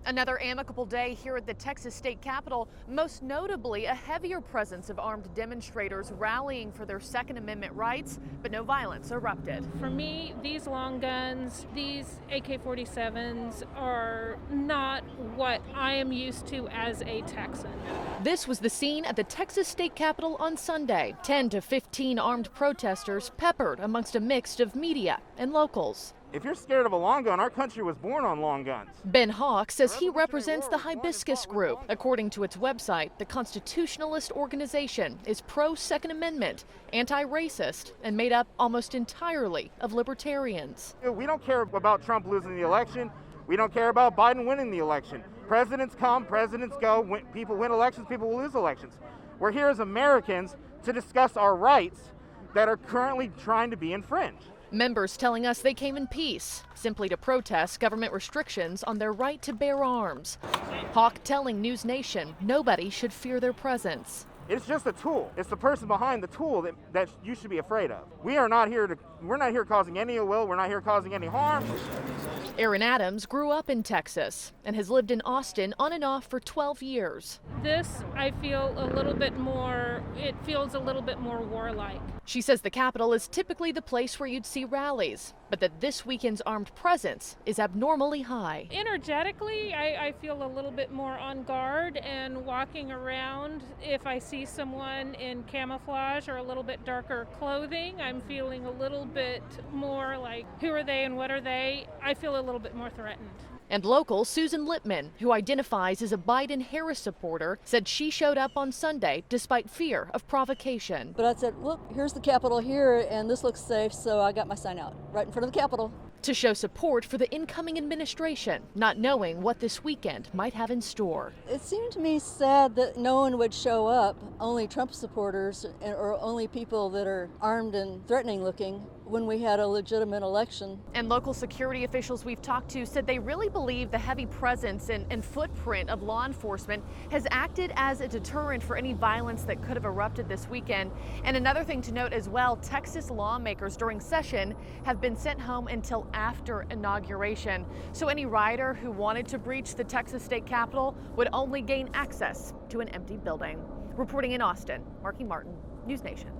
Another amicable day here at the Texas State Capitol, most notably a heavier presence of armed demonstrators rallying for their Second Amendment rights, but no violence erupted. For me, these long guns, these AK-47s are not what I am used to as a Texan. This was the scene at the Texas State Capitol on Sunday. 10 to 15 armed protesters peppered amongst a mix of media and locals. If you're scared of a long gun, our country was born on long guns. Ben Hawk says he represents the Hibiscus Group. According to its website, the constitutionalist organization is pro-Second Amendment, anti-racist, and made up almost entirely of libertarians. We don't care about Trump losing the election. We don't care about Biden winning the election. Presidents come, presidents go. When people win elections, people will lose elections. We're here as Americans to discuss our rights that are currently trying to be infringed. Members telling us they came in peace, simply to protest government restrictions on their right to bear arms. Hawk telling News Nation nobody should fear their presence. It's just a tool. It's the person behind the tool that you should be afraid of. We're not here causing any ill will. We're not here causing any harm. Aaron Adams grew up in Texas and has lived in Austin on and off for 12 years. This, I feel it feels a little bit more warlike. She says the Capitol is typically the place where you'd see rallies, but that this weekend's armed presence is abnormally high. Energetically, I feel a little bit more on guard and walking around. If I see someone in camouflage or a little bit darker clothing, I'm feeling a little bit more like, who are they and what are they? I feel a little bit more threatened. And local Susan Lippman, who identifies as a Biden-Harris supporter, said she showed up on Sunday despite fear of provocation. But I said, look, here's the Capitol here, and this looks safe, so I got my sign out right in front of the Capitol. To show support for the incoming administration, not knowing what this weekend might have in store. It seemed to me sad that no one would show up, only Trump supporters or only people that are armed and threatening looking, when we had a legitimate election. And local security officials we've talked to said they really believe the heavy presence and footprint of law enforcement has acted as a deterrent for any violence that could have erupted this weekend. And another thing to note as well, Texas lawmakers during session have been sent home until after inauguration. So any rider who wanted to breach the Texas State Capitol would only gain access to an empty building. Reporting in Austin, Marky Martin, News Nation.